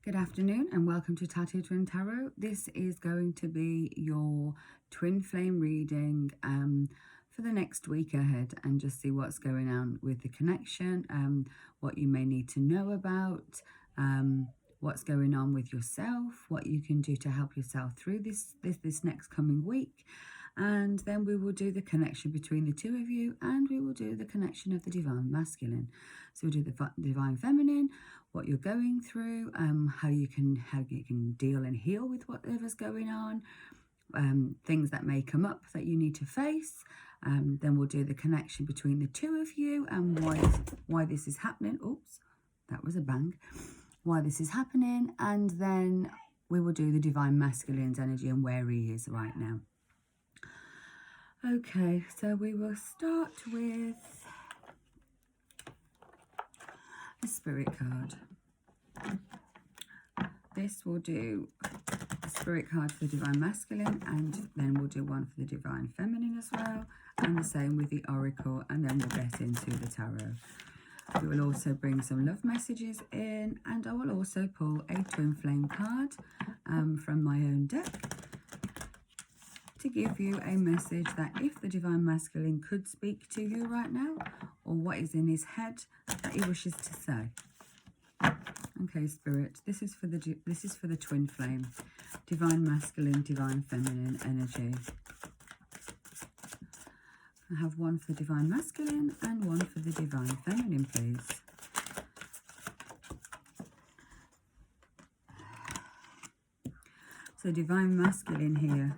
Good afternoon and welcome to Tattoo Twin Tarot. This is going to be your twin flame reading for the next week ahead, and just see what's going on with the connection, what you may need to know about, what's going on with yourself, what you can do to help yourself through this next coming week. And then we will do the connection between the two of you, and we will do the connection of the Divine Masculine. So we'll do the Divine Feminine, what you're going through, how you can deal and heal with whatever's going on, things that may come up that you need to face. Then we'll do the connection between the two of you and why this is happening. Oops, that was a bang. Why this is happening, and then we will do the Divine Masculine's energy and where he is right now. Okay, so we will start with a spirit card. This will do a spirit card for the Divine Masculine, and then we'll do one for the Divine Feminine as well, and the same with the Oracle, and then we'll get into the Tarot. We will also bring some love messages in, and I will also pull a Twin Flame card from my own deck, to give you a message that if the Divine Masculine could speak to you right now, or what is in his head that he wishes to say. Okay, Spirit, this is for the Twin Flame, Divine Masculine, Divine Feminine energy. I have one for Divine Masculine and one for the Divine Feminine, please. So Divine Masculine here.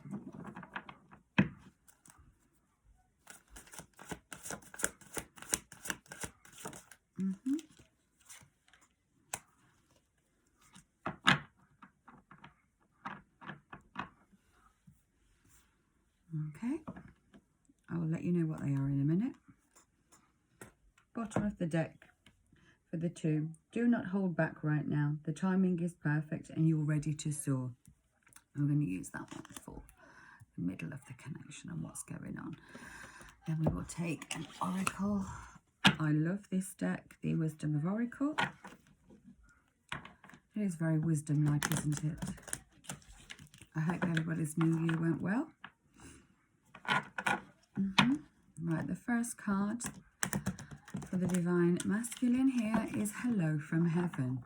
Okay, I will let you know what they are in a minute. Bottom of the deck for the two. Do not hold back right now. The timing is perfect and you're ready to soar. I'm going to use that one for the middle of the connection and what's going on. Then we will take an Oracle. I love this deck, the Wisdom of Oracle. It is very wisdom-like, isn't it? I hope everybody's new year went well. Right, the first card for the Divine Masculine here is Hello from Heaven.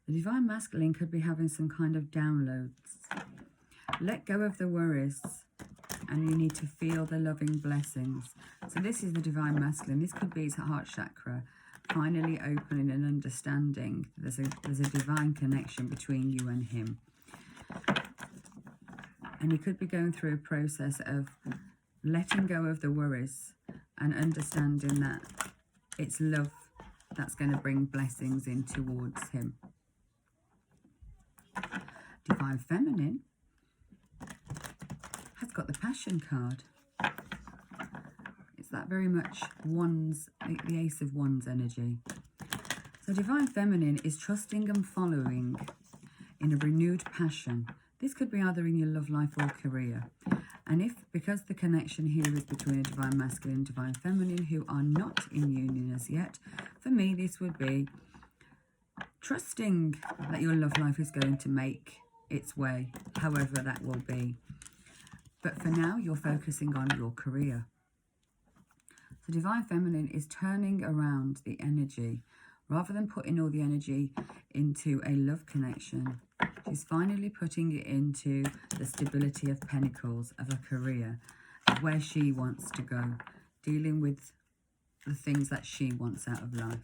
The Divine Masculine could be having some kind of downloads. Let go of the worries, and you need to feel the loving blessings. So this is the Divine Masculine. This could be his heart chakra finally opening and understanding there's a divine connection between you and him. And he could be going through a process of letting go of the worries and understanding that it's love that's going to bring blessings in towards him. Divine Feminine has got the Passion card. It's that very much wands, the Ace of Wands energy. So Divine Feminine is trusting and following in a renewed passion. This could be either in your love life or career. And because the connection here is between a Divine Masculine and Divine Feminine who are not in union as yet, for me this would be trusting that your love life is going to make its way, however that will be. But for now, you're focusing on your career. So Divine Feminine is turning around the energy. Rather than putting all the energy into a love connection, she's finally putting it into the stability of Pentacles, of a career, of where she wants to go, dealing with the things that she wants out of life.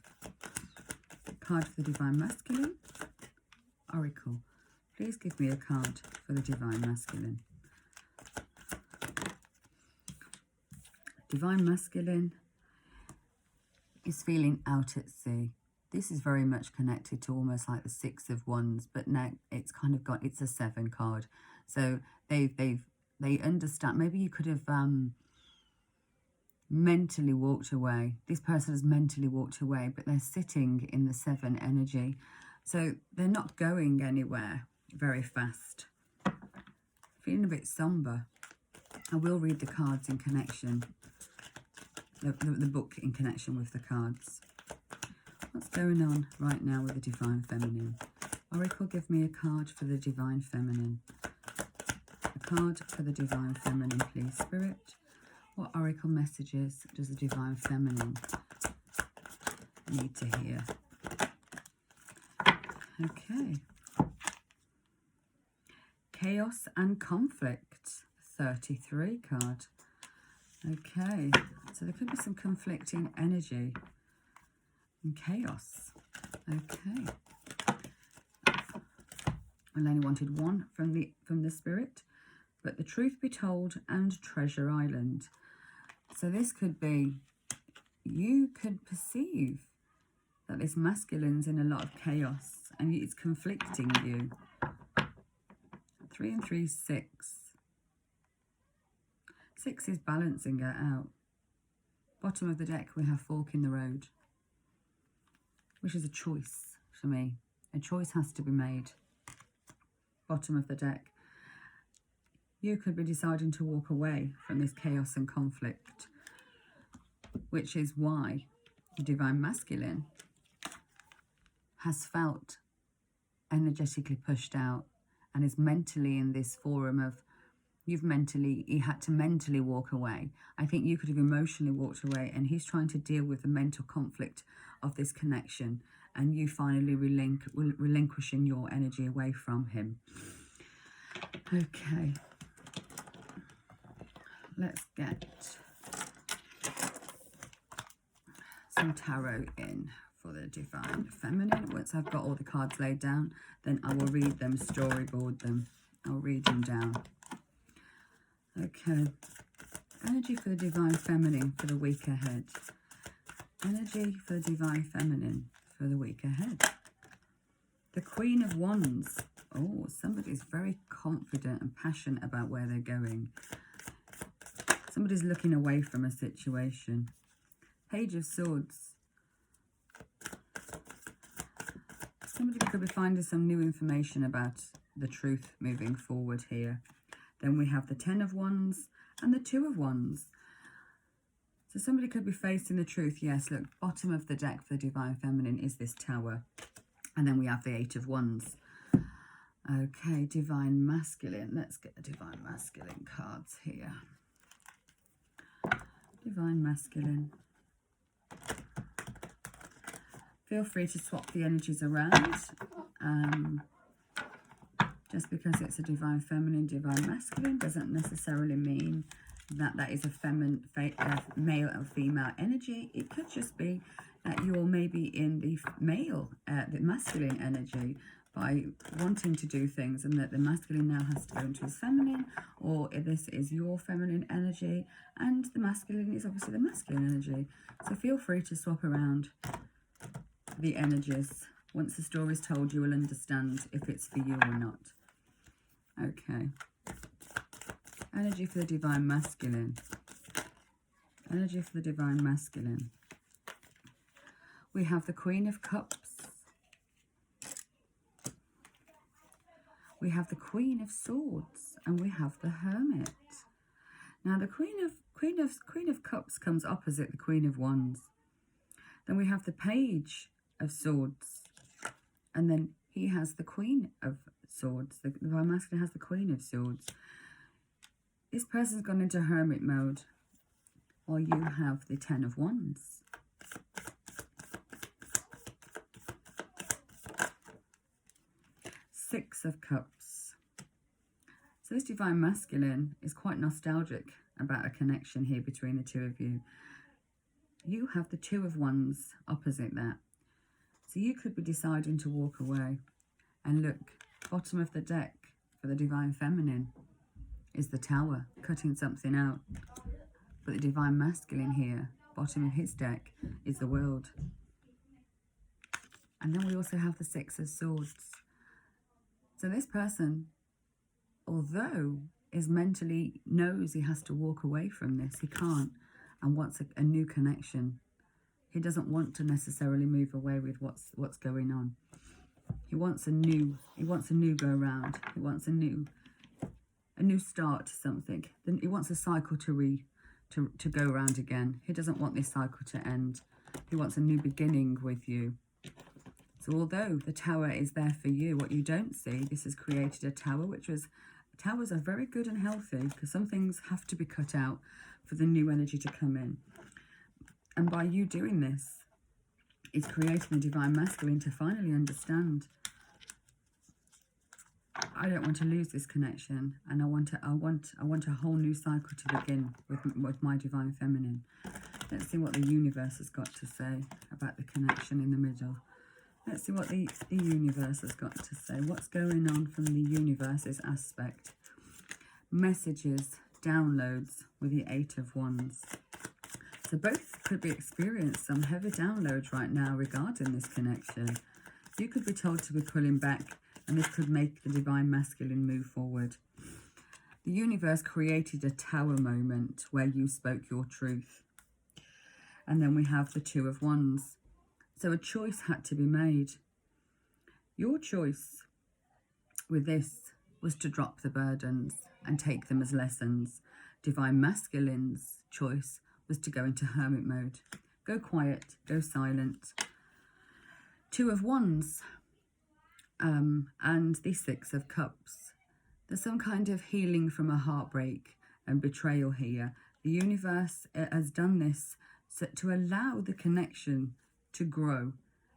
Card for the Divine Masculine, Oracle. Please give me a card for the Divine Masculine. Divine Masculine is feeling out at sea. This is very much connected to almost like the Six of Wands, but now it's kind of got, it's a 7 card. So they understand. Maybe you could have mentally walked away. This person has mentally walked away, but they're sitting in the 7 energy. So they're not going anywhere very fast. Feeling a bit somber. I will read the cards in connection, the book in connection with the cards. What's going on right now with the Divine Feminine? Oracle, give me a card for the Divine Feminine. A card for the Divine Feminine, please, Spirit. What Oracle messages does the Divine Feminine need to hear? Okay. Chaos and Conflict, 33 card. Okay, so there could be some conflicting energy and chaos. Okay. I only wanted one from the Spirit, but the Truth Be Told and Treasure Island. So this could be, you could perceive that this masculine's in a lot of chaos and it's conflicting you. 3 and 3 is 6. 6 is balancing it out. Bottom of the deck, we have fork in the road, which is a choice for me. A choice has to be made. Bottom of the deck. You could be deciding to walk away from this chaos and conflict, which is why the Divine Masculine has felt energetically pushed out and is mentally in this forum of, he had to mentally walk away. I think you could have emotionally walked away, and he's trying to deal with the mental conflict of this connection, and you finally relinquishing your energy away from him. Okay. Let's get some tarot in for the Divine Feminine. Once I've got all the cards laid down, then I will read them, storyboard them. I'll read them down. Okay. Energy for the Divine Feminine for the week ahead. Energy for the Divine Feminine for the week ahead. The Queen of Wands. Oh, somebody's very confident and passionate about where they're going. Somebody's looking away from a situation. Page of Swords. Somebody could be finding some new information about the truth moving forward here. Then we have the 10 of Wands and the 2 of Wands. So somebody could be facing the truth. Yes, look, bottom of the deck for the Divine Feminine is this Tower. And then we have the 8 of Wands. Okay, Divine Masculine. Let's get the Divine Masculine cards here. Divine Masculine. Feel free to swap the energies around. Just because it's a Divine Feminine, Divine Masculine doesn't necessarily mean that that is a male or female energy. It could just be that you're maybe in the the masculine energy by wanting to do things, and that the masculine now has to go into his feminine, or this is your feminine energy and the masculine is obviously the masculine energy. So feel free to swap around the energies. Once the story's told, you will understand if it's for you or not. Okay. Energy for the Divine Masculine. Energy for the Divine Masculine. We have the Queen of Cups. We have the Queen of Swords, and we have the Hermit. Now the Queen of Cups comes opposite the Queen of Wands. Then we have the Page of Swords, and then he has the Queen of Swords. The Divine Masculine has the Queen of Swords. This person's gone into hermit mode, while you have the 10 of Wands. Six of Cups. So this Divine Masculine is quite nostalgic about a connection here between the two of you. You have the 2 of Wands opposite that. So you could be deciding to walk away. And look, bottom of the deck for the Divine Feminine is the Tower, cutting something out. But the Divine Masculine here, bottom of his deck, is the World. And then we also have the 6 of Swords. So this person, although is mentally knows he has to walk away from this, he can't, and wants a new connection. He doesn't want to necessarily move away with what's going on. He wants a new go round. He wants a new start to something. Then he wants a cycle to go round again. He doesn't want this cycle to end. He wants a new beginning with you. So although the tower is there for you, what you don't see, this has created a tower, towers are very good and healthy because some things have to be cut out for the new energy to come in. And by you doing this, it's creating the divine masculine to finally understand, I don't want to lose this connection, and I want a whole new cycle to begin with my divine feminine. Let's see what the universe has got to say about the connection in the middle. Let's see what the universe has got to say. What's going on from the universe's aspect? Messages, downloads with the Eight of Wands. So both could be experiencing some heavy downloads right now regarding this connection. You could be told to be pulling back, and this could make the divine masculine move forward. The universe created a tower moment where you spoke your truth. And then we have the Two of Wands. So a choice had to be made. Your choice with this was to drop the burdens and take them as lessons. Divine masculine's choice was to go into hermit mode. Go quiet, go silent. Two of Wands and the Six of Cups. There's some kind of healing from a heartbreak and betrayal here. The universe has done this to allow the connection to grow,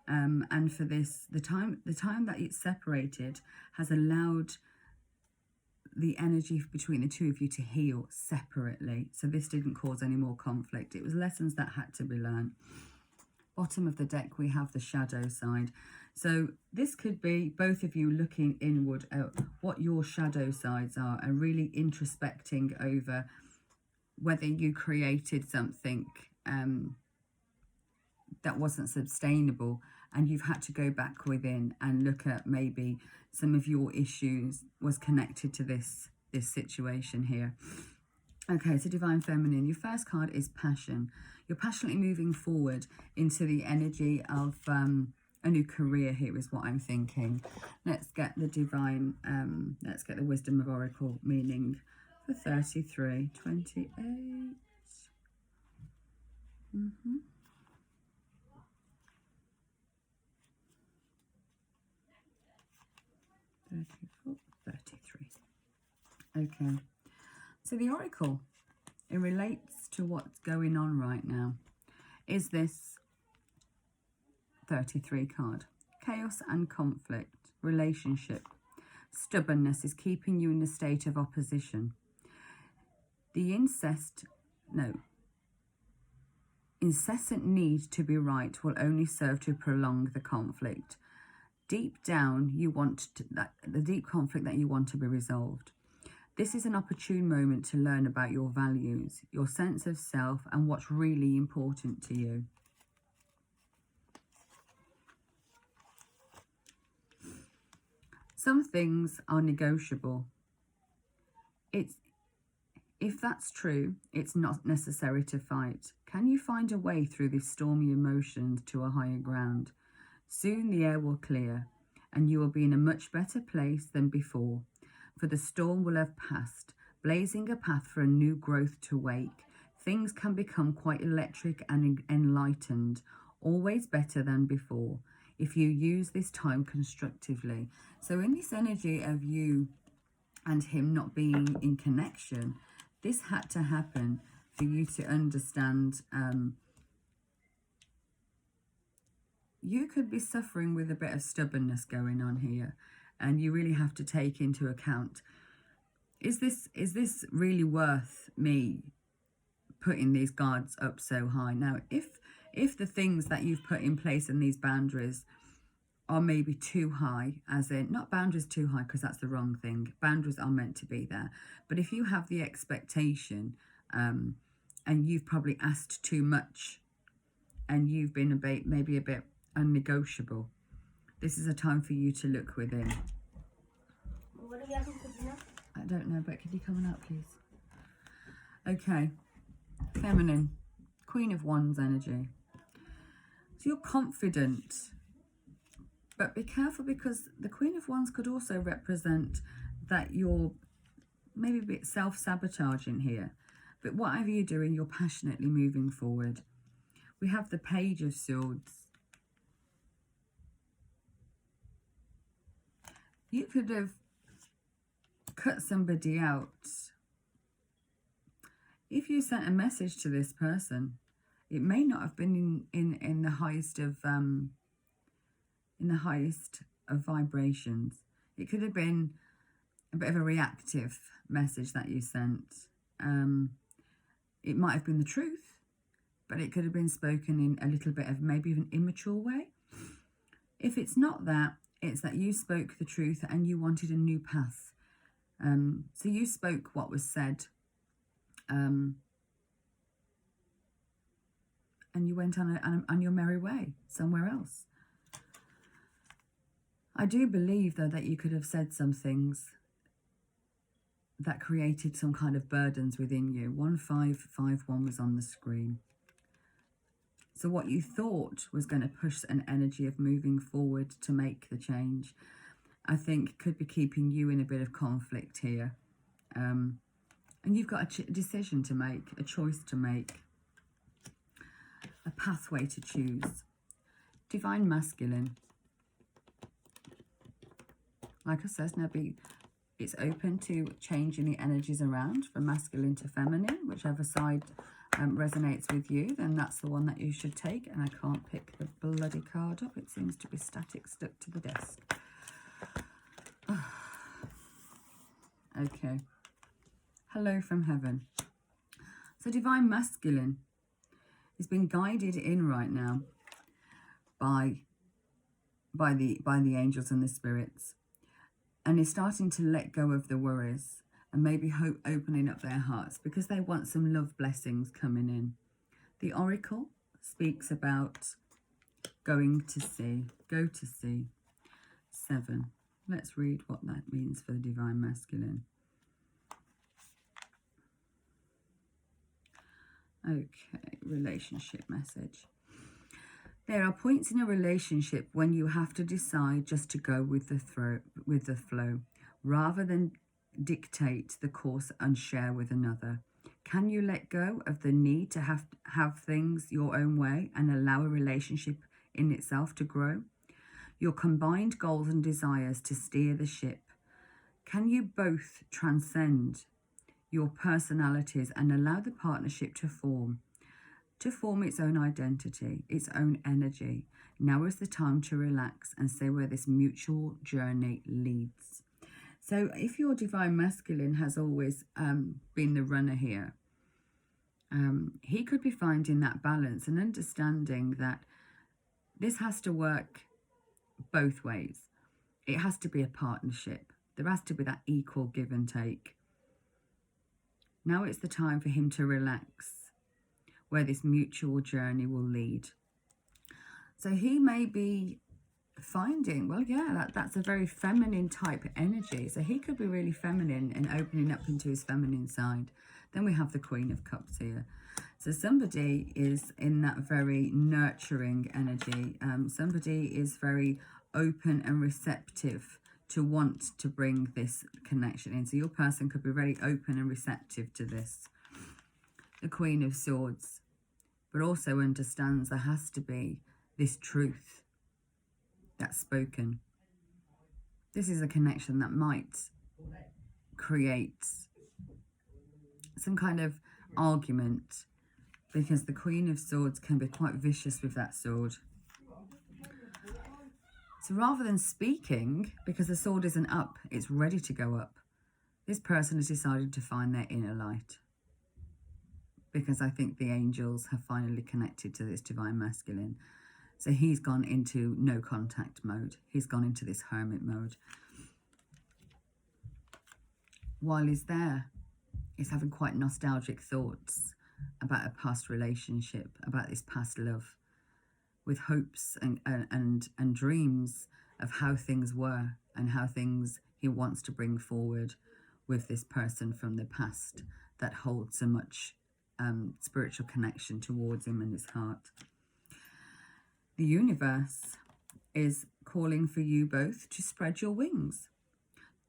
and for this, the time that it's separated has allowed the energy between the two of you to heal separately. So this didn't cause any more conflict. It was lessons that had to be learned. Bottom of the deck, we have the shadow side. So this could be both of you looking inward at what your shadow sides are and really introspecting over whether you created something that wasn't sustainable, and you've had to go back within and look at maybe some of your issues was connected to this situation here. Okay, so divine feminine, your first card is passion. You're passionately moving forward into the energy of a new career here is what I'm thinking. Let's get the divine, let's get the wisdom of oracle meaning for 33, 28. 34, 33. Okay, so the oracle, it relates to what's going on right now. Is this 33 card? Chaos and conflict, relationship. Stubbornness is keeping you in a state of opposition. The incessant need to be right will only serve to prolong the conflict. Deep down, you want the deep conflict that you want to be resolved. This is an opportune moment to learn about your values, your sense of self, and what's really important to you. Some things are negotiable. If that's true, it's not necessary to fight. Can you find a way through these stormy emotions to a higher ground? Soon the air will clear, and you will be in a much better place than before, for the storm will have passed, blazing a path for a new growth to wake. Things can become quite electric and enlightened, always better than before, if you use this time constructively. So in this energy of you and him not being in connection, this had to happen for you to understand you could be suffering with a bit of stubbornness going on here, and you really have to take into account, is this really worth me putting these guards up so high? Now, if the things that you've put in place and these boundaries are maybe too high, as in, not boundaries too high because that's the wrong thing, boundaries are meant to be there, but if you have the expectation and you've probably asked too much and you've been maybe a bit unnegotiable, this is a time for you to look within. What are you having for dinner? I don't know, but could you come on up, please? Okay, feminine, Queen of Wands energy. So you're confident, but be careful because the Queen of Wands could also represent that you're maybe a bit self-sabotaging here. But whatever you're doing, you're passionately moving forward. We have the Page of Swords. You could have cut somebody out. If you sent a message to this person, it may not have been in the highest of vibrations. It could have been a bit of a reactive message that you sent. It might have been the truth, but it could have been spoken in a little bit of maybe an immature way. If it's not that, it's that you spoke the truth and you wanted a new path. So you spoke what was said, and you went on your merry way somewhere else. I do believe, though, that you could have said some things that created some kind of burdens within you. 1551 was on the screen. So what you thought was going to push an energy of moving forward to make the change, I think could be keeping you in a bit of conflict here. And you've got a decision to make, a choice to make, a pathway to choose. Divine Masculine. Like I said, it's open to changing the energies around from masculine to feminine. Whichever side resonates with you, then that's the one that you should take. And I can't pick the bloody card up. It seems to be static, stuck to the desk. Okay. Hello from heaven. So Divine Masculine is being guided in right now by the angels and the spirits, and is starting to let go of the worries and maybe hope opening up their hearts because they want some love blessings coming in. The Oracle speaks about going to sea, go to sea. 7. Let's read what that means for the Divine Masculine. Okay, relationship message. There are points in a relationship when you have to decide just to go with the flow, rather than dictate the course and share with another. Can you let go of the need to have things your own way and allow a relationship in itself to grow? Your combined goals and desires to steer the ship. Can you both transcend your personalities and allow the partnership to form its own identity, its own energy? Now is the time to relax and see where this mutual journey leads. So if your Divine Masculine has always been the runner here, he could be finding that balance and understanding that this has to work both ways. It has to be a partnership. There has to be that equal give and take. Now it's the time for him to relax, where this mutual journey will lead. So he may be finding, well, yeah, that's a very feminine type energy. So he could be really feminine and opening up into his feminine side. Then we have the Queen of Cups here. So somebody is in that very nurturing energy. Somebody is very open and receptive to want to bring this connection in. So your person could be very open and receptive to this. The Queen of Swords, but also understands there has to be this truth that's spoken. This is a connection that might create some kind of argument, because the Queen of Swords can be quite vicious with that sword. So rather than speaking, because the sword isn't up, it's ready to go up, this person has decided to find their inner light. Because I think the angels have finally connected to this Divine Masculine. So he's gone into no contact mode. He's gone into this hermit mode. While he's there, he's having quite nostalgic thoughts about a past relationship, about this past love, with hopes and dreams of how things were and how things he wants to bring forward with this person from the past that holds so much spiritual connection towards him and his heart. The universe is calling for you both to spread your wings.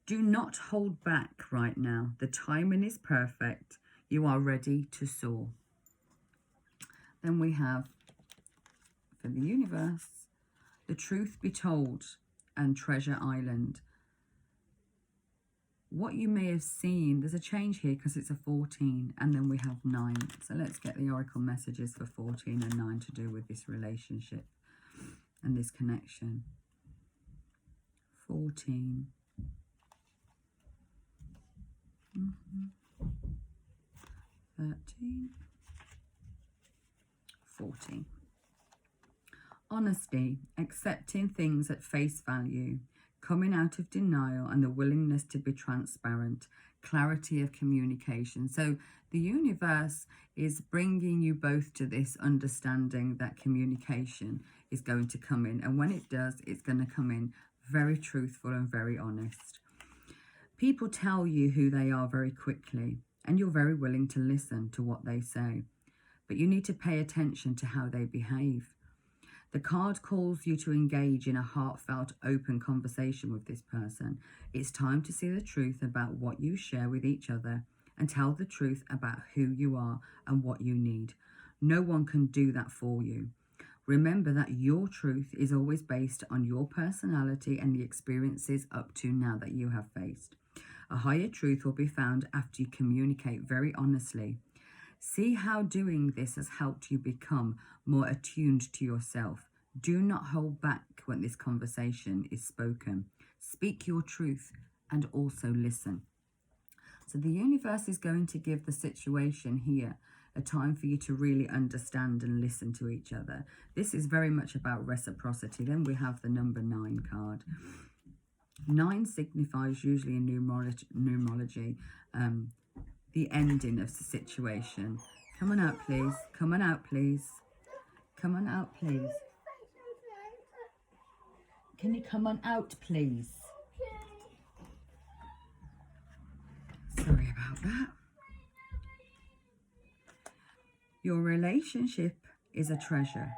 Do not hold back right now. The timing is perfect. You are ready to soar. Then we have, for the universe, the Truth Be Told and Treasure Island. what you may have seen, there's a change here because it's a 14 and then we have 9. So let's get the oracle messages for 14 and 9 to do with this relationship and this connection. 14. 13. 14. Honesty, accepting things at face value, coming out of denial and the willingness to be transparent, clarity of communication. So the universe is bringing you both to this understanding that communication is going to come in. And when it does, it's going to come in very truthful and very honest. People tell you who they are very quickly, and you're very willing to listen to what they say. But you need to pay attention to how they behave. The card calls you to engage in a heartfelt, open conversation with this person. It's time to see the truth about what you share with each other and tell the truth about who you are and what you need. No one can do that for you. Remember that your truth is always based on your personality and the experiences up to now that you have faced. A higher truth will be found after you communicate very honestly. See how doing this has helped you become more attuned to yourself. Do not hold back when this conversation is spoken. Speak your truth and also listen. So the universe is going to give the situation here a time for you to really understand and listen to each other. This is very much about reciprocity. Then we have the number 9 card. 9 signifies, usually in numerology, the ending of the situation. Come on out, please. Come on out, please. Come on out, please. Can you come on out, please? Sorry about that. Your relationship is a treasure,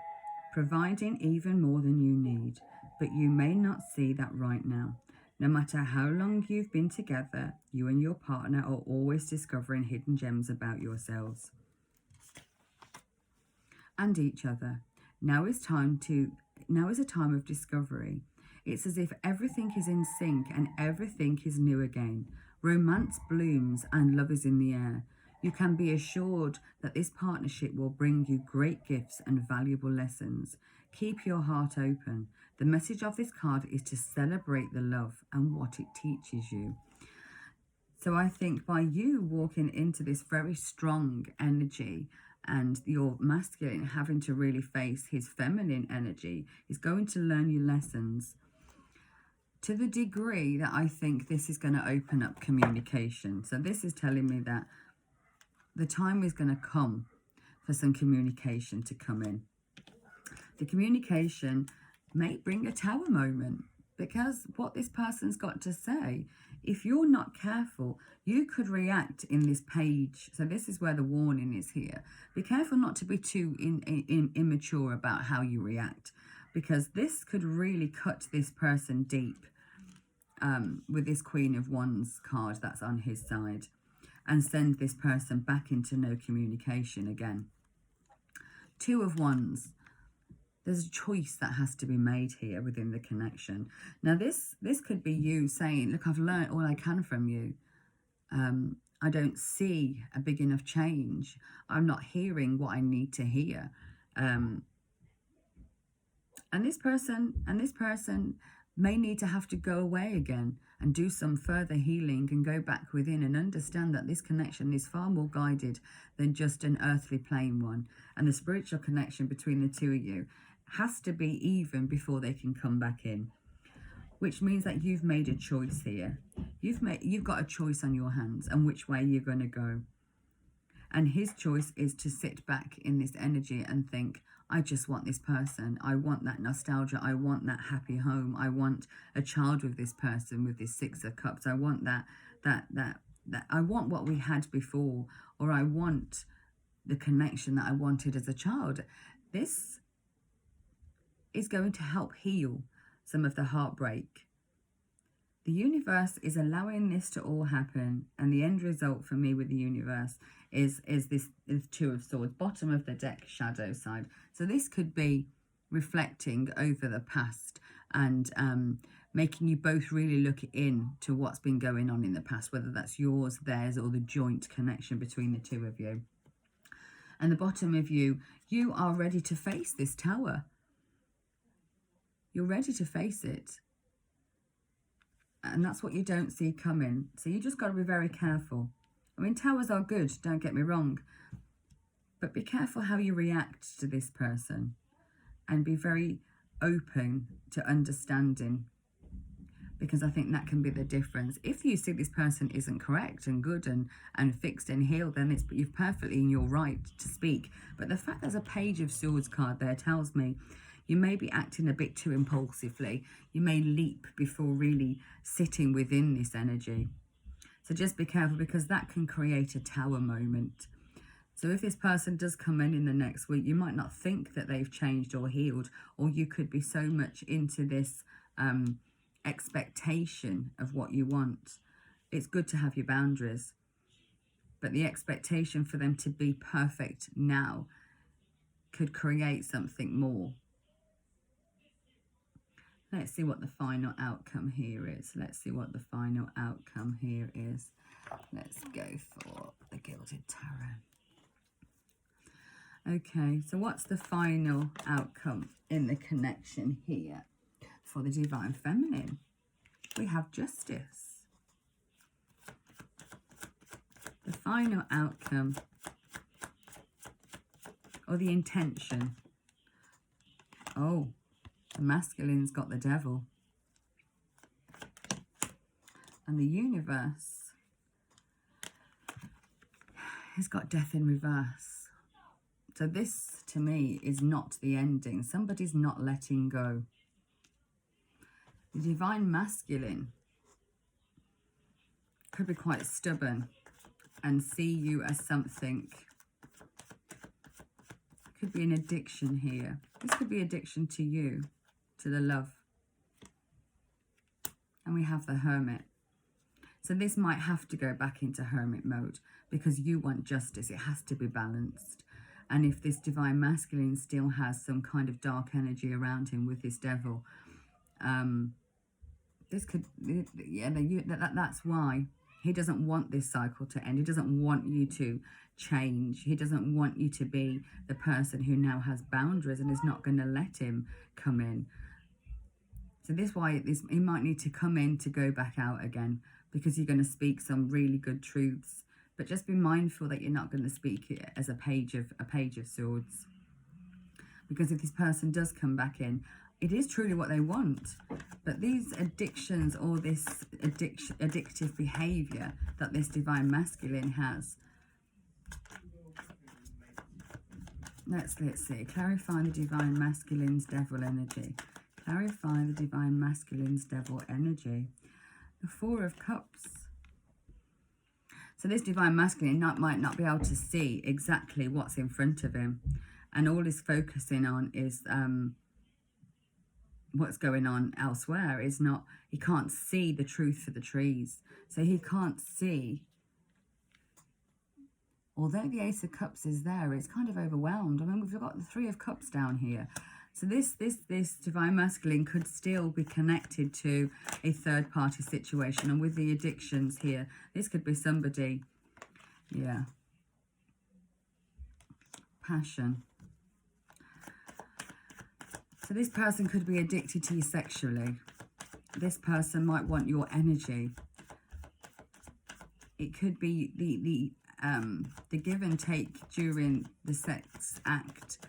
providing even more than you need, but you may not see that right now. No matter how long you've been together, you and your partner are always discovering hidden gems about yourselves and each other. Now is a time of discovery. It's as if everything is in sync and everything is new again. Romance blooms and love is in the air. You can be assured that this partnership will bring you great gifts and valuable lessons. Keep your heart open. The message of this card is to celebrate the love and what it teaches you. So I think by you walking into this very strong energy and your masculine having to really face his feminine energy is going to learn you lessons to the degree that I think this is going to open up communication. So this is telling me that the time is going to come for some communication to come in. The communication may bring a tower moment, because what this person's got to say, if you're not careful, you could react in this page. So this is where the warning is here. Be careful not to be too immature about how you react, because this could really cut this person deep with this Queen of Wands card that's on his side, and send this person back into no communication again. 2 of Wands. There's a choice that has to be made here within the connection. Now, this could be you saying, look, I've learned all I can from you. I don't see a big enough change. I'm not hearing what I need to hear. And this person may need to have to go away again and do some further healing and go back within and understand that this connection is far more guided than just an earthly plane one. And the spiritual connection between the two of you has to be even before they can come back in, which means that you've made a choice here. You've got a choice on your hands and which way you're going to go. And his choice is to sit back in this energy and think, I just want this person. I want that nostalgia. I want that happy home. I want a child with this person with this 6 of Cups. I want that I want what we had before, or I want the connection that I wanted as a child. This is going to help heal some of the heartbreak. The universe is allowing this to all happen, and the end result for me with the universe is this 2 of Swords, bottom of the deck, shadow side. So this could be reflecting over the past and making you both really look into what's been going on in the past, whether that's yours, theirs, or the joint connection between the two of you. And the bottom of you are ready to face this tower. You're ready to face it. And that's what you don't see coming. So you just got to be very careful. I mean, towers are good, don't get me wrong. But be careful how you react to this person. And be very open to understanding. Because I think that can be the difference. If you see this person isn't correct and good and fixed and healed, then you're perfectly in your right to speak. But the fact there's a Page of Swords card there tells me you may be acting a bit too impulsively. You may leap before really sitting within this energy. So just be careful, because that can create a tower moment. So if this person does come in the next week, you might not think that they've changed or healed, or you could be so much into this expectation of what you want. It's good to have your boundaries, but the expectation for them to be perfect now could create something more. Let's see what the final outcome here is. Let's see what the final outcome here is. Let's go for the Gilded Tarot. Okay, so what's the final outcome in the connection here for the Divine Feminine? We have Justice. The final outcome, or the intention. Oh, the masculine's got the Devil. And the Universe has got Death in reverse. So this, to me, is not the ending. Somebody's not letting go. The Divine Masculine could be quite stubborn and see you as something. Could be an addiction here. This could be addiction to you, to the love. And we have the Hermit. So this might have to go back into Hermit mode, because you want justice. It has to be balanced. And if this Divine Masculine still has some kind of dark energy around him with this Devil, this could, yeah, that's why he doesn't want this cycle to end. He doesn't want you to change. He doesn't want you to be the person who now has boundaries and is not going to let him come in. So this why he might need to come in to go back out again, because you're going to speak some really good truths. But just be mindful that you're not going to speak it as a page of Swords. Because if this person does come back in, it is truly what they want. But these addictions, or this addictive behavior that this Divine Masculine has. Let's see. Clarify the Divine Masculine's Devil energy. Clarify the Divine Masculine's Devil energy. The Four of Cups. So this Divine Masculine might not be able to see exactly what's in front of him. And all he's focusing on is what's going on elsewhere. He can't see the truth for the trees. So he can't see. Although the Ace of Cups is there, it's kind of overwhelmed. I mean, we've got the Three of Cups down here. So this Divine Masculine could still be connected to a third-party situation. And with the addictions here, this could be somebody, yeah. Passion. So this person could be addicted to you sexually. This person might want your energy. It could be the give and take during the sex act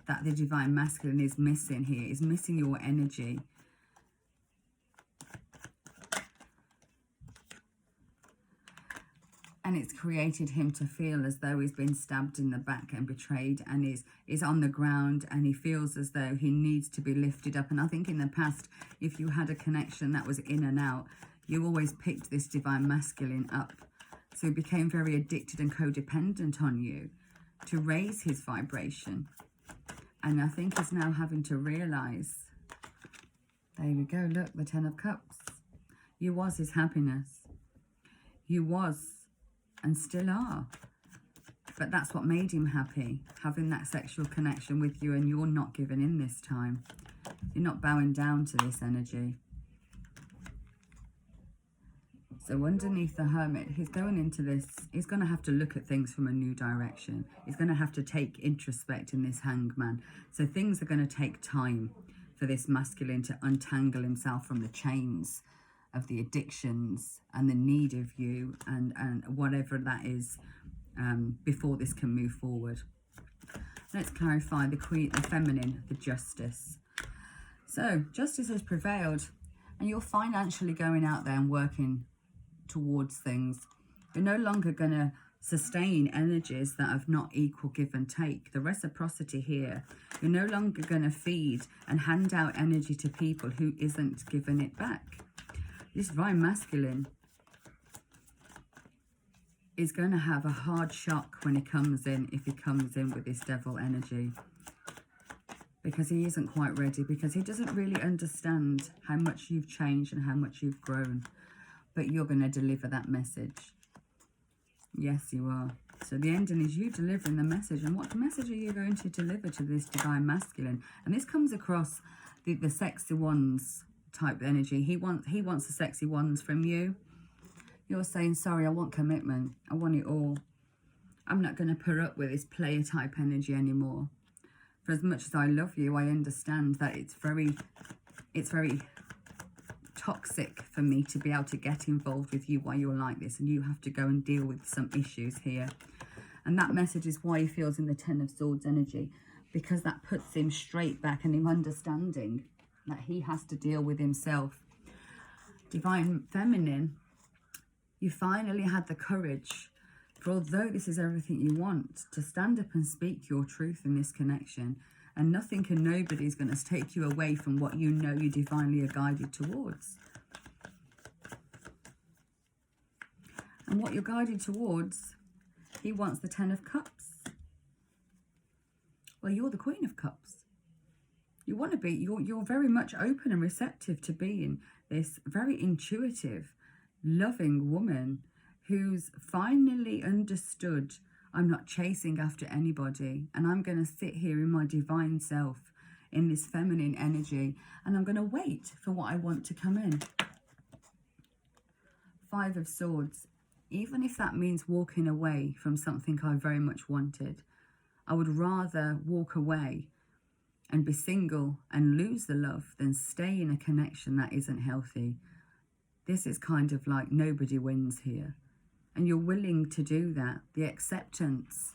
that the Divine Masculine is missing here, is missing your energy. And it's created him to feel as though he's been stabbed in the back and betrayed, and is on the ground, and he feels as though he needs to be lifted up. And I think in the past, if you had a connection that was in and out, you always picked this Divine Masculine up. So he became very addicted and codependent on you to raise his vibration. And I think he's now having to realise, there we go, look, the Ten of Cups. You was his happiness. You was and still are. But that's what made him happy, having that sexual connection with you, and you're not giving in this time. You're not bowing down to this energy. So underneath the Hermit, he's going into this, he's going to have to look at things from a new direction. He's going to have to take introspect in this Hangman. So things are going to take time for this masculine to untangle himself from the chains of the addictions and the need of you and whatever that is before this can move forward. Let's clarify the Queen, the Feminine, the Justice. So justice has prevailed and you're financially going out there and working towards things. You're no longer going to sustain energies that have not equal give and take. The reciprocity here, you're no longer going to feed and hand out energy to people who isn't giving it back. This Divine Masculine is going to have a hard shock when he comes in, if he comes in with this Devil energy, because he isn't quite ready, because he doesn't really understand how much you've changed and how much you've grown. But you're going to deliver that message. Yes, you are. So the ending is you delivering the message. And what message are you going to deliver to this Divine Masculine? And this comes across the sexy ones type energy. He wants the sexy ones from you. You're saying, sorry, I want commitment. I want it all. I'm not going to put up with this player type energy anymore. For as much as I love you, I understand that it's very toxic for me to be able to get involved with you while you're like this, and you have to go and deal with some issues here. And that message is why he feels in the Ten of Swords energy, because that puts him straight back and him understanding that he has to deal with himself. Divine Feminine, you finally had the courage, for although this is everything you want, to stand up and speak your truth in this connection. And nothing and nobody is going to take you away from what you know you divinely are guided towards. And what you're guided towards, he wants the Ten of Cups. Well, you're the Queen of Cups. You want to be, you're very much open and receptive to being this very intuitive, loving woman who's finally understood, I'm not chasing after anybody, and I'm going to sit here in my divine self, in this feminine energy, and I'm going to wait for what I want to come in. Five of Swords. Even if that means walking away from something I very much wanted, I would rather walk away and be single and lose the love than stay in a connection that isn't healthy. This is kind of like nobody wins here. And you're willing to do that. The acceptance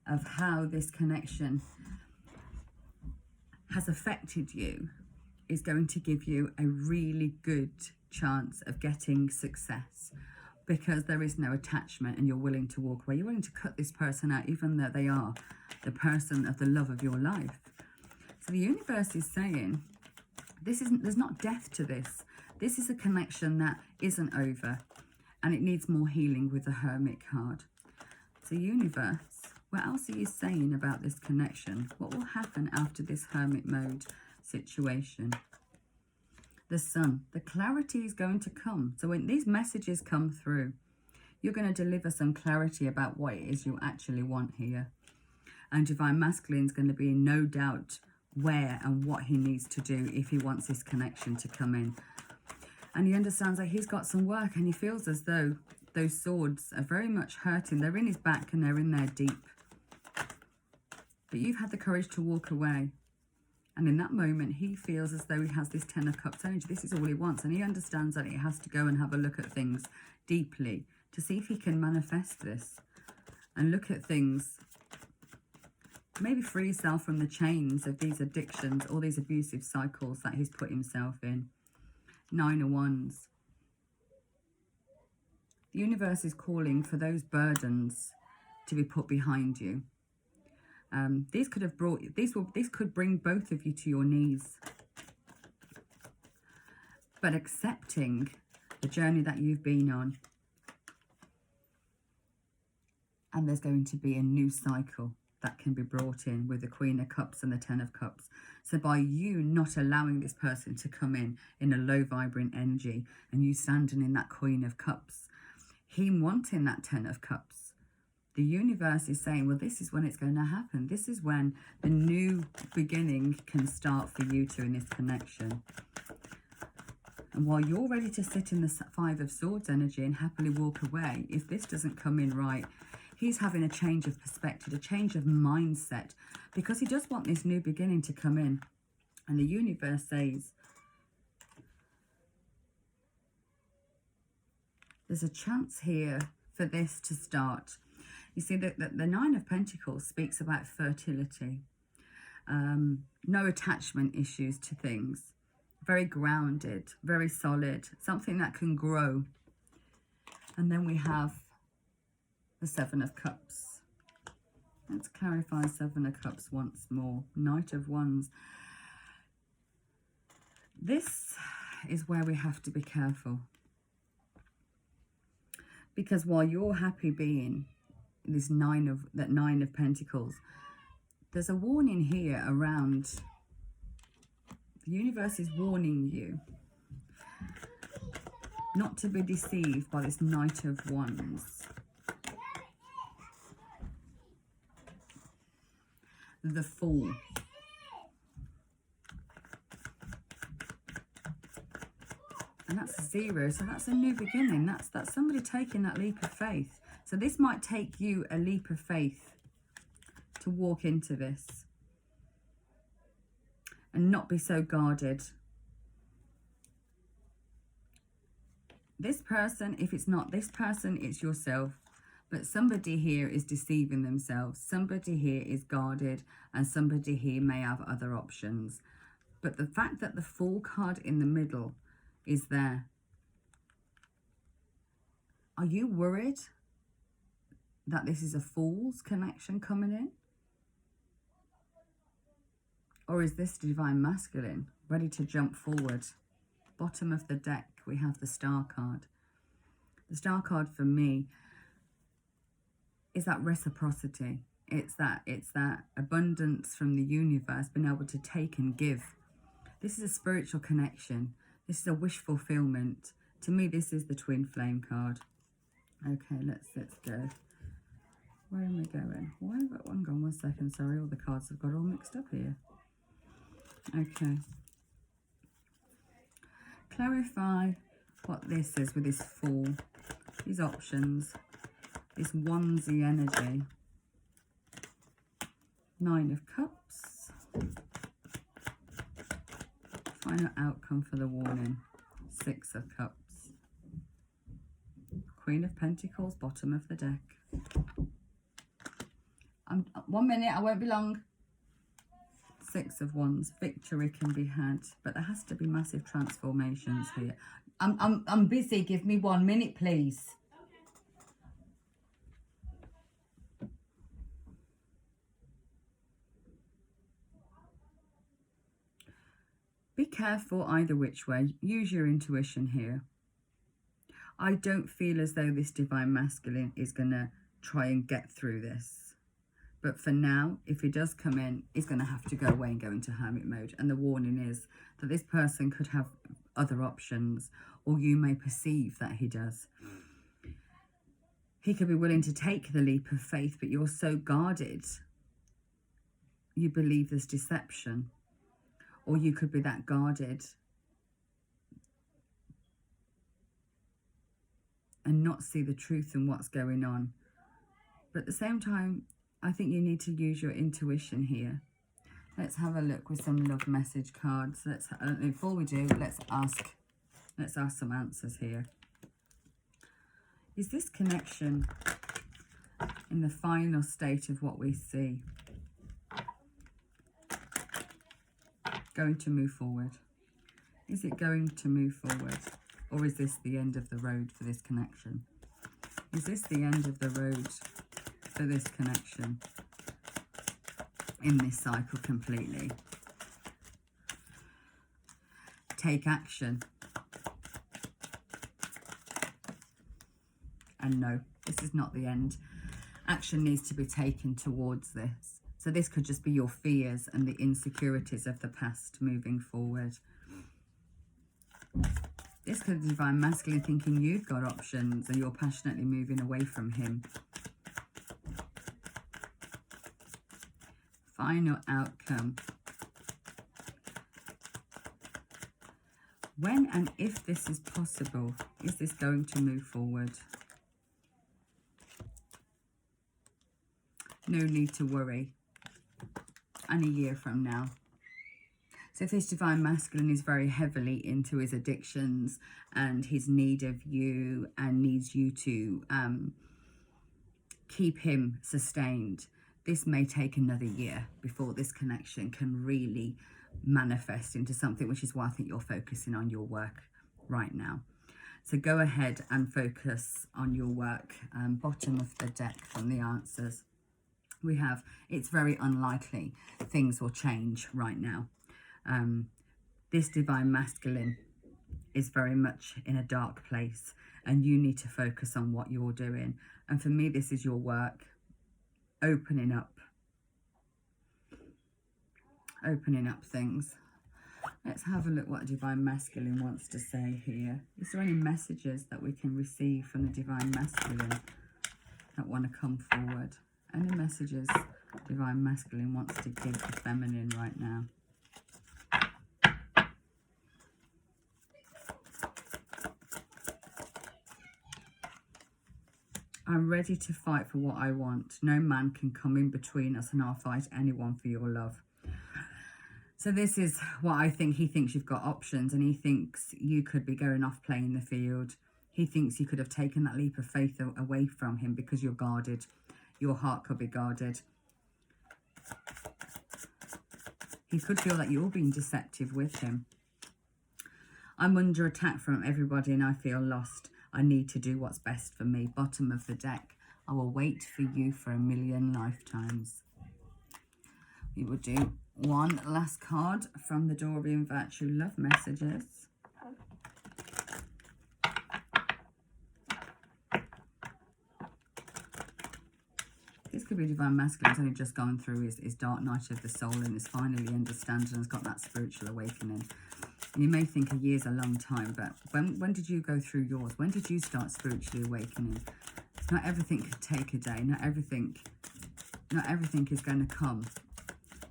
of how this connection has affected you is going to give you a really good chance of getting success, because there is no attachment and you're willing to walk away. You're willing to cut this person out, even though they are the person of the love of your life. So the universe is saying, there's not death to this. This is a connection that isn't over. And it needs more healing with the Hermit card. So universe, what else are you saying about this connection? What will happen after this Hermit mode situation? The Sun, the clarity is going to come. So when these messages come through, you're going to deliver some clarity about what it is you actually want here. And Divine Masculine is going to be in no doubt where and what he needs to do if he wants this connection to come in. And he understands that he's got some work, and he feels as though those swords are very much hurting. They're in his back and they're in there deep. But you've had the courage to walk away. And in that moment, he feels as though he has this Ten of Cups energy. This is all he wants. And he understands that he has to go and have a look at things deeply to see if he can manifest this. And look at things. Maybe free himself from the chains of these addictions, all these abusive cycles that he's put himself in. Nine of Wands. The universe is calling for those burdens to be put behind you. These could bring both of you to your knees. But accepting the journey that you've been on, and there's going to be a new cycle that can be brought in with the Queen of Cups and the Ten of Cups. So by you not allowing this person to come in a low vibrant energy, and you standing in that Queen of Cups, him wanting that Ten of Cups, the universe is saying, well, this is when it's going to happen. This is when the new beginning can start for you two in this connection. And while you're ready to sit in the Five of Swords energy and happily walk away, if this doesn't come in right, he's having a change of perspective, a change of mindset, because he does want this new beginning to come in. And the universe says, there's a chance here for this to start. You see, that the Nine of Pentacles speaks about fertility, no attachment issues to things, very grounded, very solid, something that can grow. And then we have the Seven of Cups. Let's clarify Seven of Cups once more. Knight of Wands. This is where we have to be careful. Because while you're happy being this Nine of Pentacles, there's a warning here around. The universe is warning you not to be deceived by this Knight of Wands. The Fool. And that's 0, so that's a new beginning. That's somebody taking that leap of faith. So this might take you a leap of faith to walk into this and not be so guarded. This person, if it's not this person, it's yourself. But somebody here is deceiving themselves. Somebody here is guarded, and somebody here may have other options. But the fact that the Fool card in the middle is there. Are you worried that this is a Fool's connection coming in? Or is this Divine Masculine ready to jump forward? Bottom of the deck, we have the Star card. The Star card for me is that reciprocity. It's that abundance from the universe, being able to take and give. This is a spiritual connection. This is a wish fulfillment. To me, this is the Twin Flame card. Okay, let's go. Where am I going? Why have I got one gone? 1 second, sorry. All the cards have got all mixed up here. Okay. Clarify what this is with this Fool. These options. This onesie energy. 9 of Cups. Final outcome for the warning. 6 of Cups. Queen of Pentacles, bottom of the deck. 1 minute, I won't be long. 6 of Wands. Victory can be had, but there has to be massive transformations here. I'm busy. Give me 1 minute, please. Be careful either which way. Use your intuition here. I don't feel as though this Divine Masculine is going to try and get through this. But for now, if he does come in, he's going to have to go away and go into hermit mode. And the warning is that this person could have other options, or you may perceive that he does. He could be willing to take the leap of faith, but you're so guarded, you believe there's deception. Or you could be that guarded and not see the truth in what's going on. But at the same time, I think you need to use your intuition here. Let's have a look with some love message cards. Before we do, let's ask some answers here. Is this connection in the final state of what we see going to move forward? Is it going to move forward? Or is this the end of the road for this connection? Is this the end of the road for this connection in this cycle completely? Take action. And no, this is not the end. Action needs to be taken towards this. So this could just be your fears and the insecurities of the past moving forward. This could be Divine Masculine thinking you've got options and you're passionately moving away from him. final outcome. When and if this is possible, is this going to move forward? No need to worry. And a year from now. So if this divine masculine is very heavily into his addictions and his need of you and needs you to keep him sustained, this may take another year before this connection can really manifest into something, which is why I think you're focusing on your work right now. So go ahead and focus on your work. Bottom of the deck from the answers. We have, it's very unlikely things will change right now. This divine masculine is very much in a dark place and you need to focus on what you're doing. And for me, this is your work, opening up things. Let's have a look what divine masculine wants to say here. Is there any messages that we can receive from the divine masculine that want to come forward? Any messages divine masculine wants to give the feminine right now? I'm ready to fight for what I want. No man can come in between us, and I'll fight anyone for your love. So this is what I think. He thinks you've got options and he thinks you could be going off playing the field. He thinks you could have taken that leap of faith away from him because you're guarded. Your heart could be guarded. He could feel that you're being deceptive with him. I'm under attack from everybody and I feel lost. I need to do what's best for me. Bottom of the deck. I will wait for you for 1,000,000 lifetimes. We will do one last card from the Dorian Virtue Love Messages. This could be divine masculine. He's only just gone through his dark night of the soul and is finally understanding and has got that spiritual awakening. And you may think a year's a long time, but when did you go through yours? When did you start spiritually awakening? Not everything could take a day. Not everything is going to come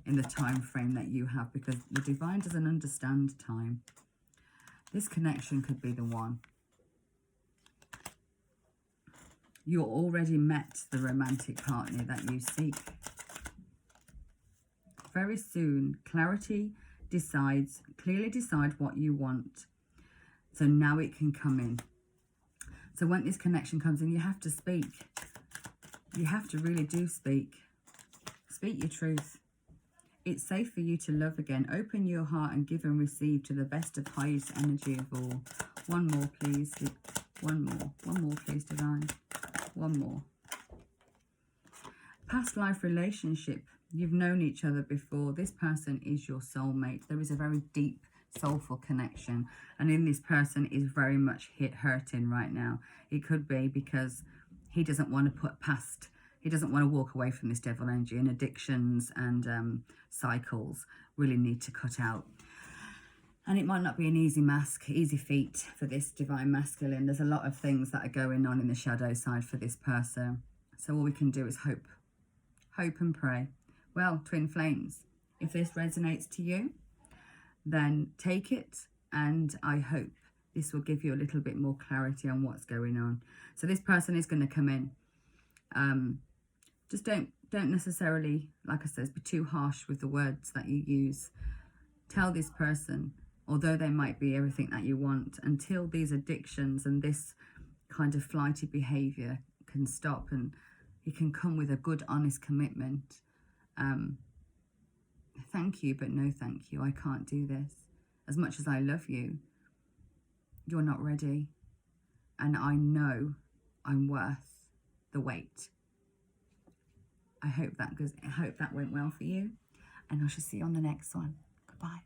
in the time frame that you have, because the divine doesn't understand time. This connection could be the one. You already met the romantic partner that you seek. Very soon, clarity clearly decide what you want. So now it can come in. So when this connection comes in, you have to speak. You have to really do speak. Speak your truth. It's safe for you to love again. Open your heart and give and receive to the best of highest energy of all. One more, please. One more. One more, please, divine. One more. Past life relationship. You've known each other before. This person is your soulmate. There is a very deep, soulful connection. And in this person is very much hurting right now. It could be because he doesn't want to he doesn't want to walk away from this devil energy, and addictions and cycles really need to cut out. And it might not be an easy easy feat for this divine masculine. There's a lot of things that are going on in the shadow side for this person. So all we can do is hope. Hope and pray. Well, twin flames, if this resonates to you, then take it, and I hope this will give you a little bit more clarity on what's going on. So this person is going to come in. Just don't necessarily, like I said, be too harsh with the words that you use. Tell this person, although they might be everything that you want, until these addictions and this kind of flighty behaviour can stop and you can come with a good, honest commitment. Thank you, but no thank you. I can't do this. As much as I love you, you're not ready. And I know I'm worth the wait. I hope that went well for you. And I shall see you on the next one. Goodbye.